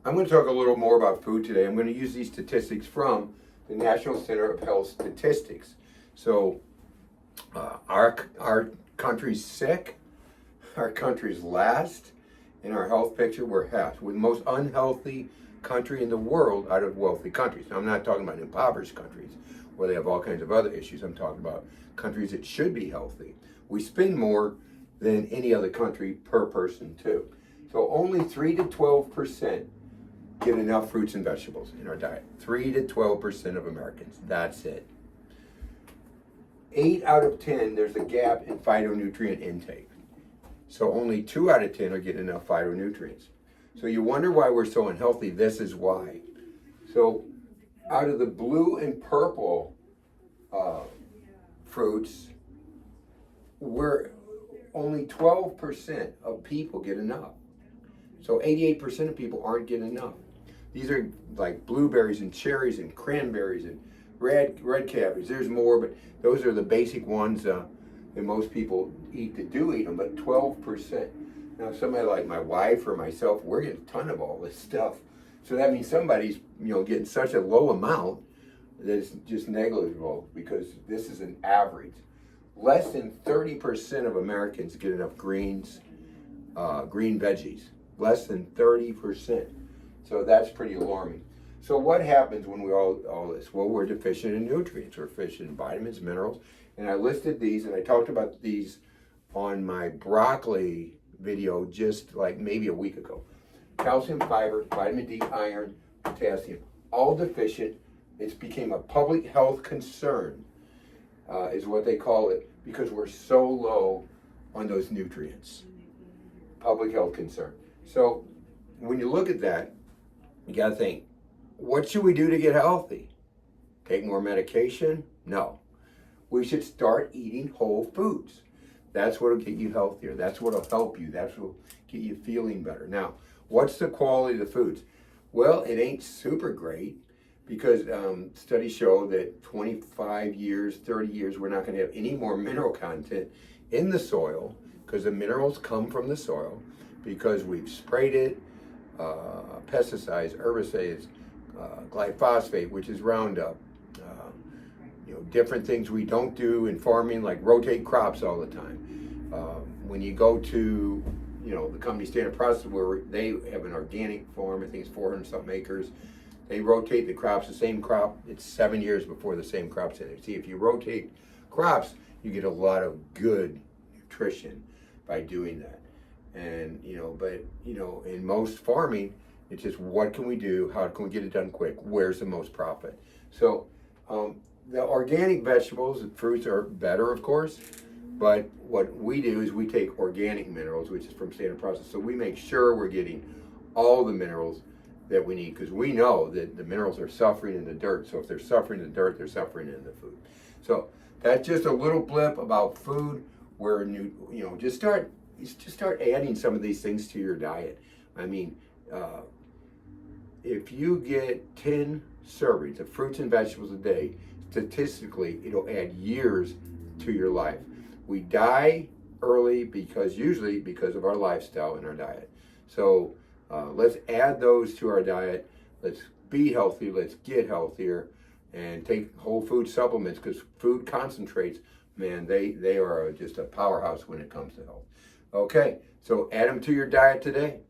I'm going to talk a little more about food today. I'm going to use these statistics from the National Center of Health Statistics. So, our country's sick, our country's last, in our health picture, we're half. We're the most unhealthy country in the world out of wealthy countries. Now, I'm not talking about impoverished countries where they have all kinds of other issues. I'm talking about countries that should be healthy. We spend more than any other country per person, too. So only 3 to 12% get enough fruits and vegetables in our diet. 3 to 12% of Americans. That's it. 8 out of 10, there's a gap in phytonutrient intake. So only 2 out of 10 are getting enough phytonutrients. So you wonder why we're so unhealthy. This is why. So out of the blue and purple fruits, we're only 12% of people get enough. So 88% of people aren't getting enough. These are like blueberries and cherries and cranberries and red cabbages. There's more, but those are the basic ones that most people eat that do eat them, but 12%. Now somebody like my wife or myself, we're getting a ton of all this stuff. So that means somebody's getting such a low amount that it's just negligible, because this is an average. Less than 30% of Americans get enough greens, green veggies. Less than 30%. So that's pretty alarming. So what happens when we all this? Well, we're deficient in nutrients. We're deficient in vitamins, minerals. And I listed these, and I talked about these on my broccoli video just like maybe a week ago. Calcium, fiber, vitamin D, iron, potassium, all deficient. It's became a public health concern, is what they call it, because we're so low on those nutrients. Public health concern. So when you look at that, you got to think, what should we do to get healthy? Take more medication? No. We should start eating whole foods. That's what will get you healthier. That's what will help you. That's what will get you feeling better. Now, what's the quality of the foods? Well, it ain't super great, because studies show that 25 years, 30 years, we're not going to have any more mineral content in the soil, because the minerals come from the soil, because we've sprayed it, pesticides, herbicides, glyphosate, which is Roundup, different things we don't do in farming, like rotate crops all the time. When you go to, the company Standard Process, where they have an organic farm, I think it's 400 something acres, they rotate the crops, the same crop, it's 7 years before the same crop's in it. See, if you rotate crops, you get a lot of good nutrition by doing that. And, in most farming, it's just, what can we do? How can we get it done quick? Where's the most profit? So the organic vegetables and fruits are better, of course, but what we do is we take organic minerals, which is from Standard Process. So we make sure we're getting all the minerals that we need, because we know that the minerals are suffering in the dirt. So if they're suffering in the dirt, they're suffering in the food. So that's just a little blip about food, where just start adding some of these things to your diet. I mean, if you get 10 servings of fruits and vegetables a day, statistically, it'll add years to your life. We die early usually because of our lifestyle and our diet. So let's add those to our diet. Let's be healthy. Let's get healthier, and take whole food supplements, because food concentrates, man, they are just a powerhouse when it comes to health. Okay, so add them to your diet today.